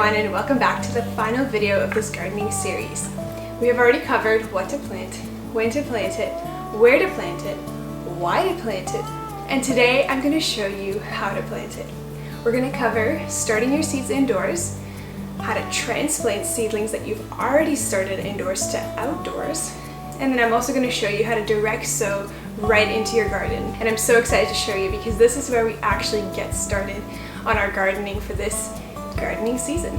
everyone, and welcome back to the final video of this gardening series. We have already covered what to plant, when to plant it, where to plant it, why to plant it, and today I'm going to show you how to plant it. We're going to cover starting your seeds indoors, how to transplant seedlings that you've already started indoors to outdoors, and then I'm also going to show you how to direct sow right into your garden. And I'm so excited to show you because this is where we actually get started on our gardening for this gardening season.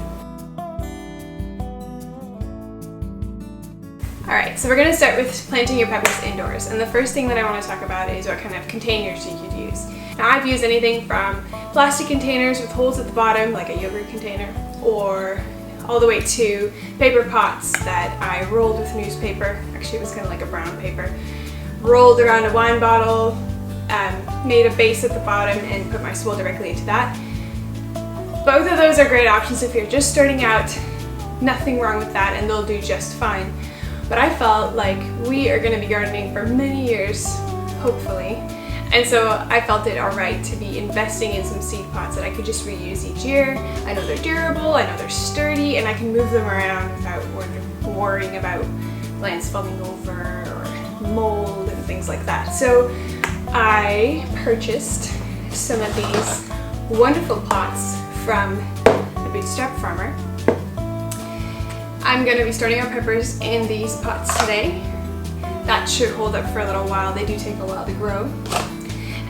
Alright, so we're going to start with planting your peppers indoors, and the first thing that I want to talk about is what kind of containers you could use. Now I've used anything from plastic containers with holes at the bottom like a yogurt container, or all the way to paper pots that I rolled with newspaper. Actually it was kind of like a brown paper. Rolled around a wine bottle, made a base at the bottom and put my soil directly into that. Both of those are great options if you're just starting out. Nothing wrong with that, and they'll do just fine. But I felt like we are going to be gardening for many years, hopefully, and so I felt it alright to be investing in some seed pots that I could just reuse each year. I know they're durable, I know they're sturdy, and I can move them around without worrying about plants falling over or mold and things like that. So I purchased some of these wonderful pots from the Bootstrap Farmer. I'm going to be starting our peppers in these pots today. That should hold up for a little while. They do take a while to grow.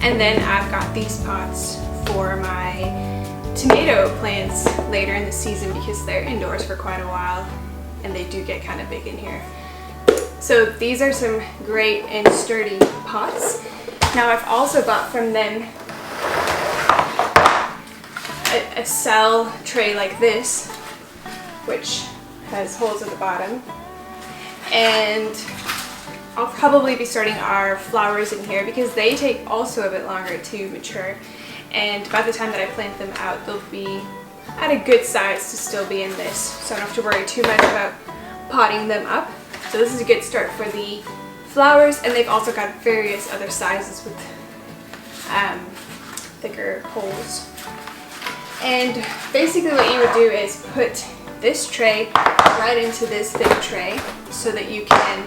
And then I've got these pots for my tomato plants later in the season because they're indoors for quite a while and they do get kind of big in here. So these are some great and sturdy pots. Now I've also bought from them a cell tray like this, which has holes at the bottom, and I'll probably be starting our flowers in here because they take also a bit longer to mature, and by the time that I plant them out they'll be at a good size to still be in this, so I don't have to worry too much about potting them up. So this is a good start for the flowers, and they've also got various other sizes with thicker holes. And basically what you would do is put this tray right into this big tray so that you can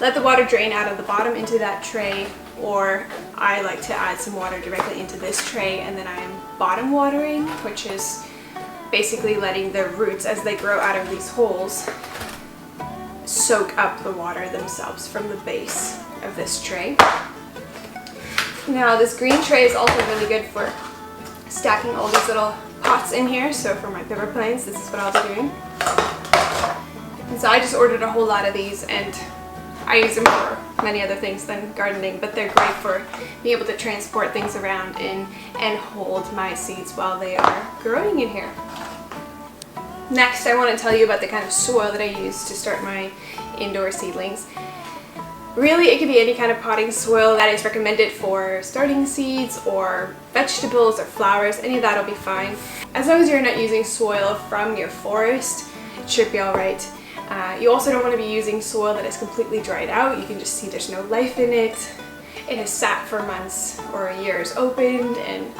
let the water drain out of the bottom into that tray, or I like to add some water directly into this tray, and then I am bottom watering, which is basically letting the roots as they grow out of these holes soak up the water themselves from the base of this tray. Now this green tray is also really good for stacking all these little pots in here, so for my pepper plants this is what I'll be doing. And so I just ordered a whole lot of these, and I use them for many other things than gardening, but they're great for being able to transport things around and hold my seeds while they are growing in here. Next I want to tell you about the kind of soil that I use to start my indoor seedlings. Really, it can be any kind of potting soil that is recommended for starting seeds or vegetables or flowers. Any of that will be fine. As long as you're not using soil from your forest, it should be alright. You also don't want to be using soil that is completely dried out. You can just see there's no life in it. It has sat for months or years opened and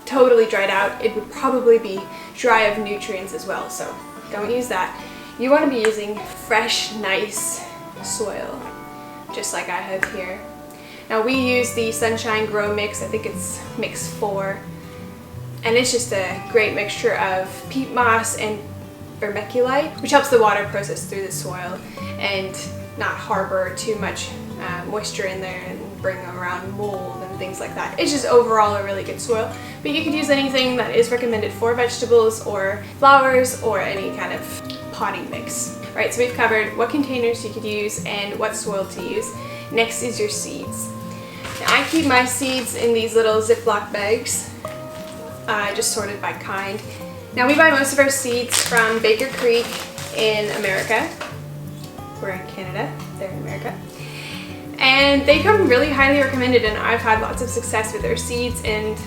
totally dried out. It would probably be dry of nutrients as well, so don't use that. You want to be using fresh, nice soil, just like I have here. Now we use the Sunshine Grow Mix. I think it's Mix 4, and it's just a great mixture of peat moss and vermiculite, which helps the water process through the soil and not harbor too much moisture in there and bring around mold and things like that. It's just overall a really good soil, but you could use anything that is recommended for vegetables or flowers or any kind of potting mix. Alright, so we've covered what containers you could use and what soil to use. Next is your seeds. Now, I keep my seeds in these little Ziploc bags, just sorted by kind. Now we buy most of our seeds from Baker Creek in America. We're in Canada, they're in America. And they come really highly recommended, and I've had lots of success with their seeds, and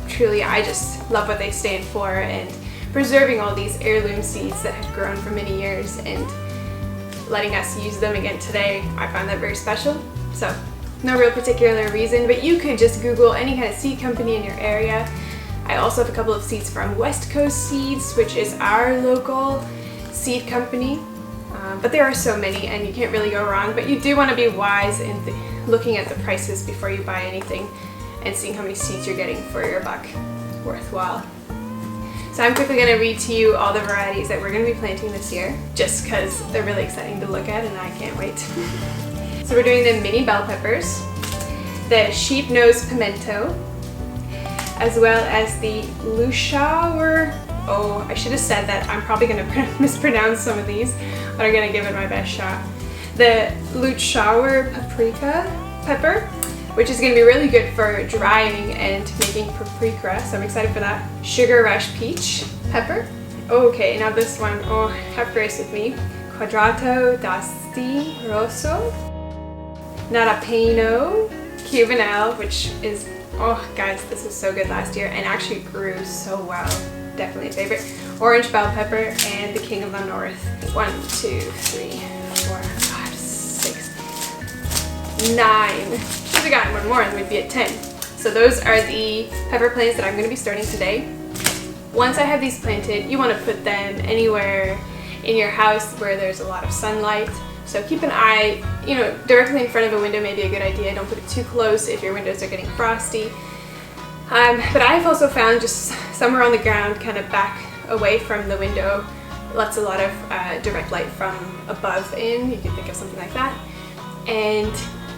truly I just love what they stand for, and preserving all these heirloom seeds that have grown for many years and letting us use them again today. I find that very special. So no real particular reason, but you could just Google any kind of seed company in your area. I also have a couple of seeds from West Coast Seeds, which is our local seed company. But there are so many and you can't really go wrong, but you do want to be wise in looking at the prices before you buy anything and seeing how many seeds you're getting for your buck. Worthwhile. So I'm quickly going to read to you all the varieties that we're going to be planting this year, just because they're really exciting to look at and I can't wait. So we're doing the mini bell peppers, the sheep nose pimento, as well as the Luschauer. Oh, I should have said that. I'm probably going to mispronounce some of these, but I'm going to give it my best shot. The Luschauer paprika pepper, which is going to be really good for drying and making paprika, so I'm excited for that. Sugar Rush peach pepper. Okay, now this one, oh, have grace with me. Quadrato d'Asti Rosso. Narapeno Cubanelle, which is, oh guys, this was so good last year and actually grew so well. Definitely a favorite. Orange bell pepper and the King of the North. 1, 2, 3, 4, 5, 6, 9. Should have gotten one more and we'd be at 10. So those are the pepper plants that I'm going to be starting today. Once I have these planted, you want to put them anywhere in your house where there's a lot of sunlight. So keep an eye, directly in front of a window may be a good idea. Don't put it too close if your windows are getting frosty. But I've also found just somewhere on the ground, kind of back away from the window, lets a lot of direct light from above in. You can think of something like that. And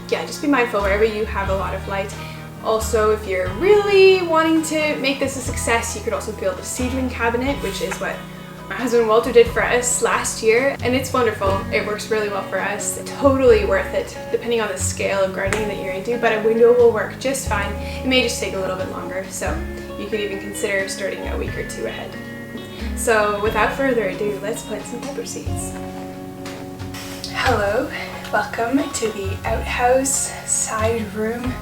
yeah, just be mindful wherever you have a lot of light. Also, if you're really wanting to make this a success, you could also build a seedling cabinet, which is what my husband Walter did for us last year, and it's wonderful. It works really well for us. Totally worth it, depending on the scale of gardening that you're into, but a window will work just fine. It may just take a little bit longer, so you could even consider starting a week or two ahead. So without further ado, let's plant some pepper seeds. Hello, welcome to the outhouse side room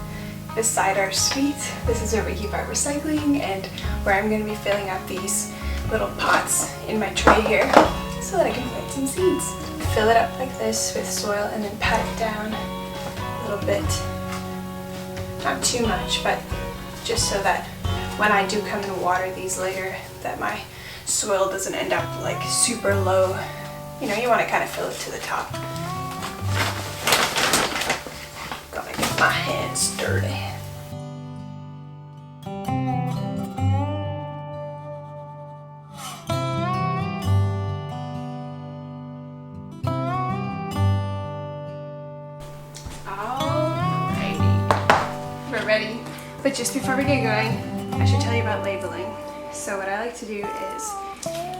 beside our suite. This is where we keep our recycling and where I'm going to be filling up these little pots in my tray here so that I can plant some seeds. Fill it up like this with soil and then pat it down a little bit. Not too much, but just so that when I do come and water these later, that my soil doesn't end up like super low. You want to kind of fill it to the top. Gotta get my hands dirty. Ready. But just before we get going, I should tell you about labeling. So what I like to do is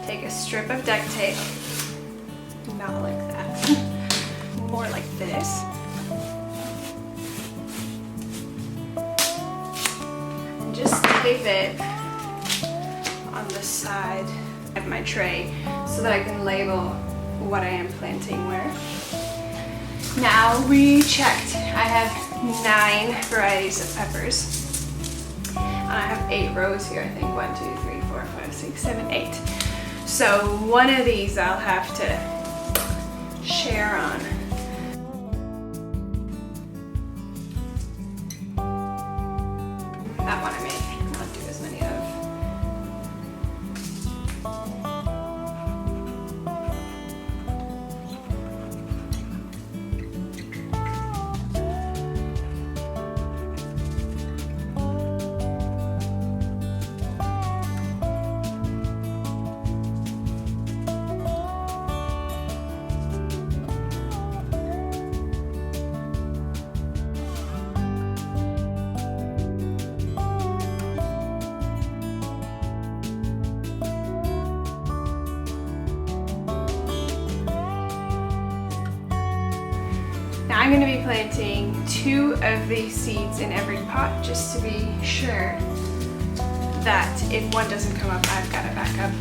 take a strip of duct tape, not like that, more like this, and just tape it on the side of my tray so that I can label what I am planting where. Now we checked. I have 9 varieties of peppers. And I have 8 rows here, I think. 1, 2, 3, 4, 5, 6, 7, 8. So one of these I'll have to share on. That one I may not do as many of. Now I'm going to be planting 2 of these seeds in every pot just to be sure that if one doesn't come up, I've got a backup.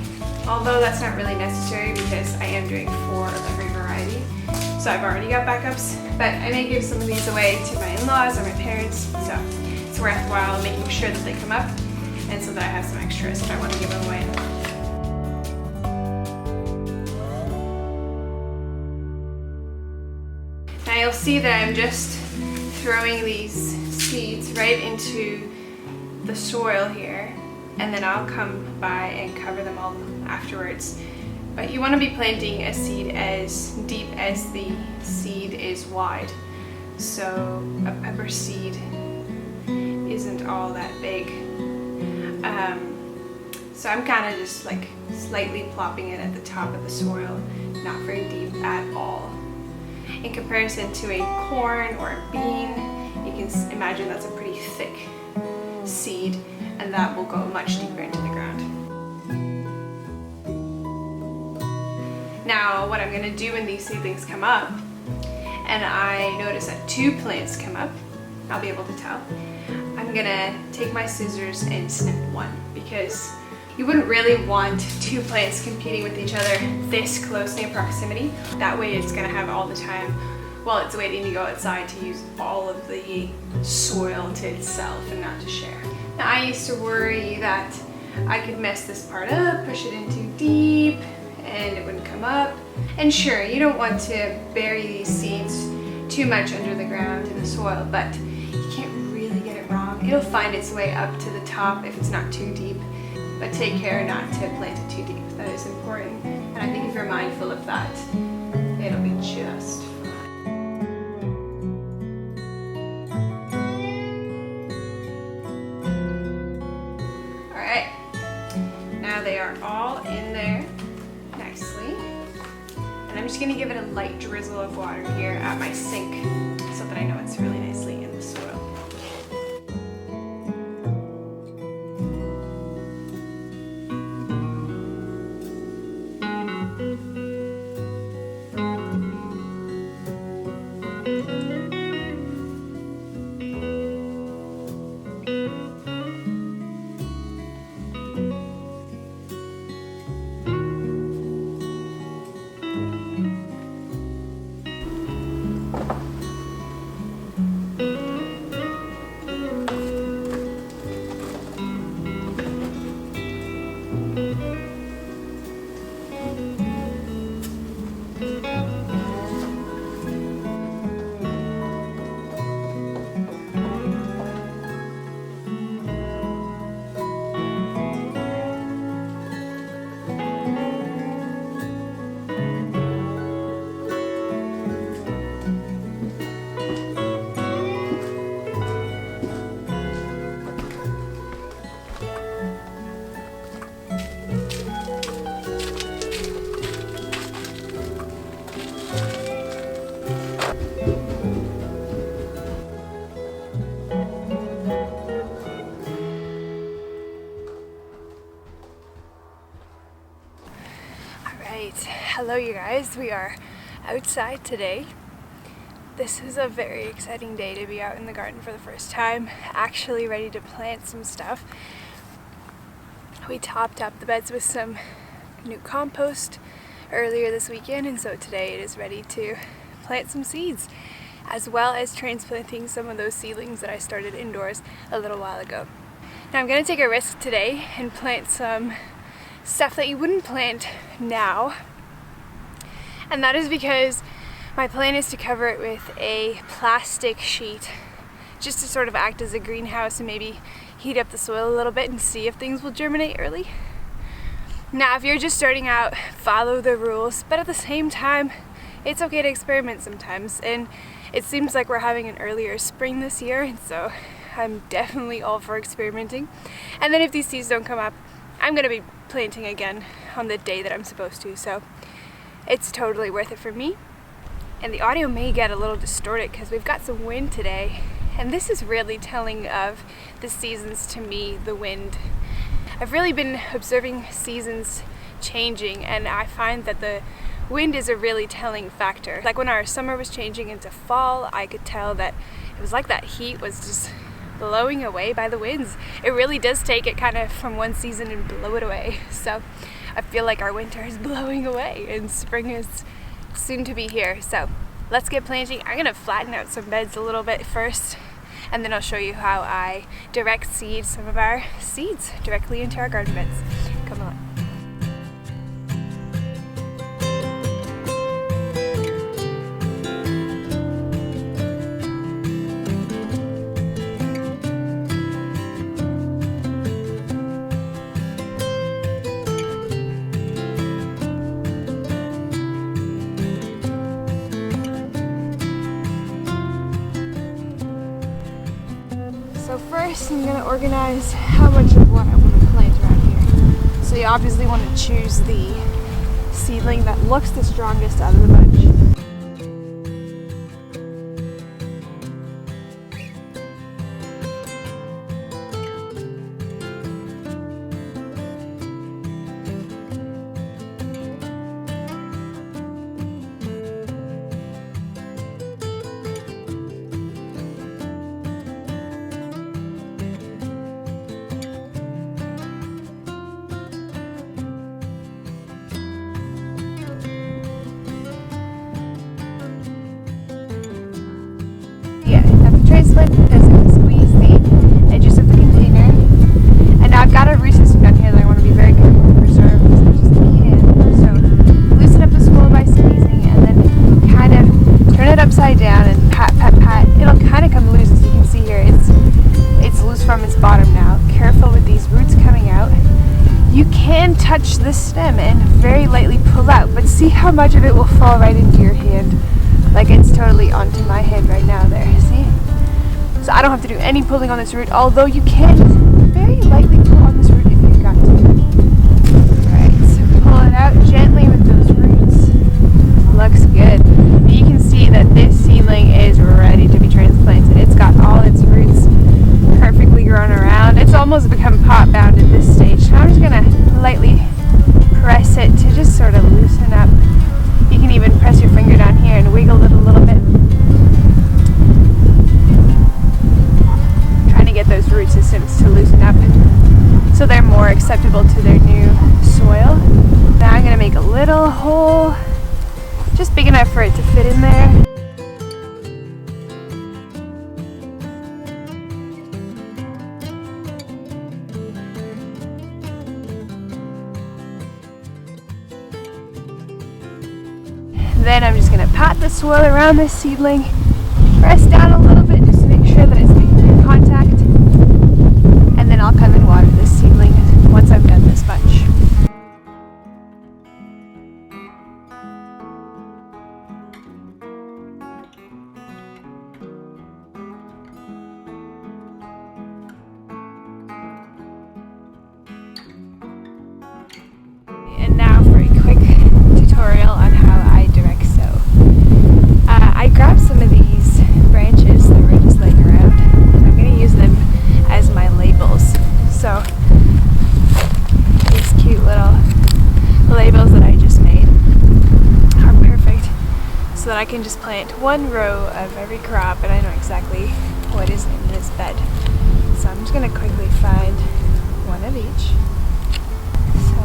Although that's not really necessary because I am doing 4 of every variety. So I've already got backups, but I may give some of these away to my in-laws or my parents, so it's worthwhile making sure that they come up and so that I have some extras if I want to give them away. Now you'll see that I'm just throwing these seeds right into the soil here and then I'll come by and cover them all afterwards. But you want to be planting a seed as deep as the seed is wide. So a pepper seed isn't all that big. So I'm kind of just like slightly plopping it at the top of the soil, not very deep at all. In comparison to a corn or a bean, you can imagine that's a pretty thick seed, and that will go much deeper into the ground. Now what I'm going to do when these seedlings come up, and I notice that 2 plants come up, I'll be able to tell. I'm going to take my scissors and snip one, because you wouldn't really want 2 plants competing with each other this closely in proximity. That way it's going to have all the time while it's waiting to go outside to use all of the soil to itself and not to share. Now I used to worry that I could mess this part up, push it in too deep, and it wouldn't come up. And sure, you don't want to bury these seeds too much under the ground in the soil, but you can't really get it wrong. It'll find its way up to the top if it's not too deep. But take care not to plant it too deep. That is important. And I think if you're mindful of that, it'll be just fine. Alright, now they are all in there nicely. And I'm just going to give it a light drizzle of water here at my sink so that I know it's really nicely in the soil. Hello you guys, we are outside today. This is a very exciting day to be out in the garden for the first time, actually ready to plant some stuff. We topped up the beds with some new compost earlier this weekend, and so today it is ready to plant some seeds, as well as transplanting some of those seedlings that I started indoors a little while ago. Now I'm going to take a risk today and plant some stuff that you wouldn't plant now. And that is because my plan is to cover it with a plastic sheet just to sort of act as a greenhouse and maybe heat up the soil a little bit and see if things will germinate early. Now, if you're just starting out, follow the rules, but at the same time, it's okay to experiment sometimes. And it seems like we're having an earlier spring this year, and so I'm definitely all for experimenting. And then if these seeds don't come up, I'm going to be planting again on the day that I'm supposed to, so it's totally worth it for me. And the audio may get a little distorted because we've got some wind today, and this is really telling of the seasons to me, the wind. I've really been observing seasons changing, and I find that the wind is a really telling factor. Like when our summer was changing into fall, I could tell that it was like that heat was just blowing away by the winds. It really does take it kind of from one season and blow it away. So I feel like our winter is blowing away and spring is soon to be here. So let's get planting. I'm going to flatten out some beds a little bit first, and then I'll show you how I direct seed some of our seeds directly into our garden beds. Come on. first I'm going to organize how much of what I want to plant around here. So you obviously want to choose the seedling that looks the strongest out of the bunch. Because it will squeeze the edges of the container. And now I've got a root system down here that I want to be very careful to preserve as much as I can. So loosen up the swirl by squeezing and then kind of turn it upside down and pat, pat, pat. It'll kind of come loose, as you can see here. It's loose from its bottom now. Careful with these roots coming out. You can touch the stem and very lightly pull out, but see how much of it will fall right into your hand. Like it's totally onto my head right now there, see? So I don't have to do any pulling on this root, although you can very lightly pull on this root if you've got to. Alright, so pull it out gently with those roots. Looks good. You can see that this seedling is ready to be transplanted. It's got all its roots perfectly grown around. It's almost become pot bound at this stage. So I'm just going to lightly press it to just sort of loosen up. You can even press your finger down here and wiggle it a little bit. Get those root systems to loosen up so they're more acceptable to their new soil. Now I'm going to make a little hole just big enough for it to fit in there. Then I'm just going to pat the soil around this seedling, press down a little bit just to make sure that it's making contact. And then I'll come and water this seedling once I've done this much. And now for a quick tutorial on how I direct sow. I grabbed some of these branches that were just laying around, and I'm going to use them as my labels. So these cute little labels that I just made are perfect so that I can just plant one row of every crop and I know exactly what is in this bed. So I'm just going to quickly find one of each. So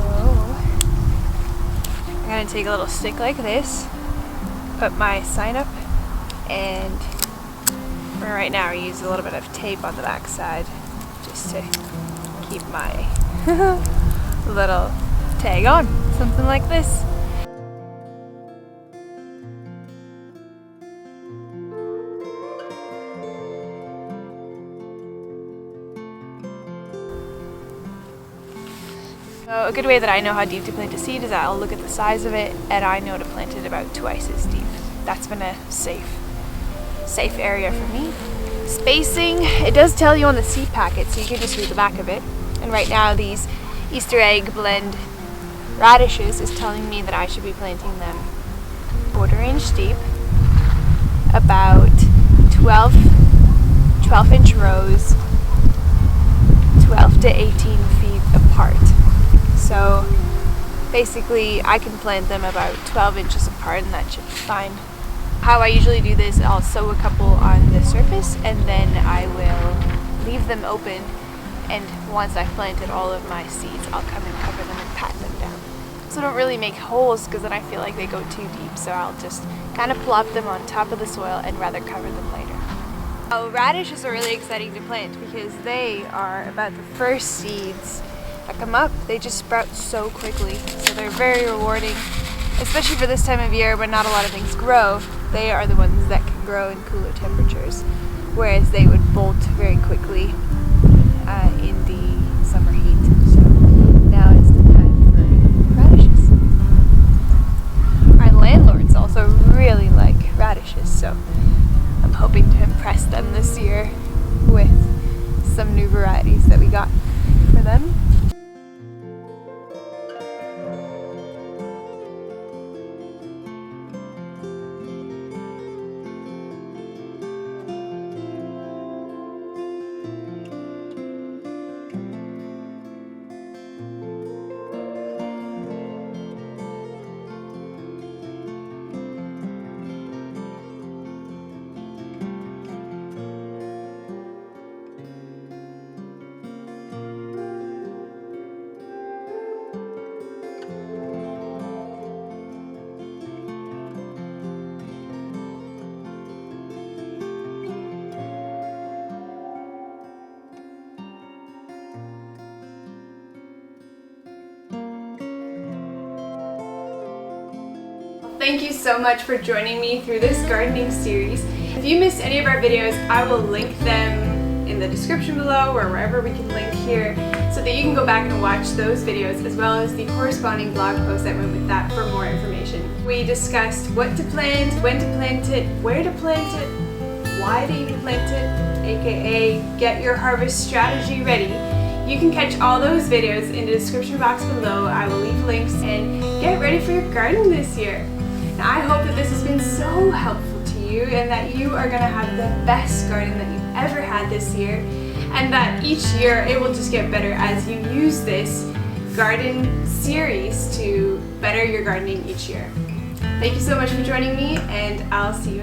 I'm going to take a little stick like this, put my sign up, and for right now I use a little bit of tape on the back side just to keep my little tag on, something like this. So a good way that I know how deep to plant a seed is that I'll look at the size of it and I know to plant it about twice as deep. That's been a safe area for me. Spacing, it does tell you on the seed packet, so you can just read the back of it. And right now these Easter egg blend radishes is telling me that I should be planting them 1/4 inch deep, about 12-inch rows, 12 to 18 feet apart. So basically I can plant them about 12 inches apart and that should be fine. How I usually do this, I'll sow a couple on the surface and then I will leave them open, and once I've planted all of my seeds I'll come and cover them and pat them down. So I don't really make holes because then I feel like they go too deep, so I'll just kind of plop them on top of the soil and rather cover them later. Radishes are really exciting to plant because they are about the first seeds that come up. They just sprout so quickly, so they're very rewarding, especially for this time of year when not a lot of things grow. They are the ones that can grow in cooler temperatures, whereas they would bolt very quickly in the summer heat. So now is the time for radishes. Our landlords also really like radishes, so I'm hoping to impress them this year with some new varieties that we got for them. Thank you so much for joining me through this gardening series. If you missed any of our videos, I will link them in the description below or wherever we can link here so that you can go back and watch those videos as well as the corresponding blog post that went with that for more information. We discussed what to plant, when to plant it, where to plant it, why to even plant it, aka get your harvest strategy ready. You can catch all those videos in the description box below. I will leave links and get ready for your garden this year. Now, I hope that this has been so helpful to you and that you are going to have the best garden that you've ever had this year, and that each year it will just get better as you use this garden series to better your gardening each year. Thank you so much for joining me, and I'll see you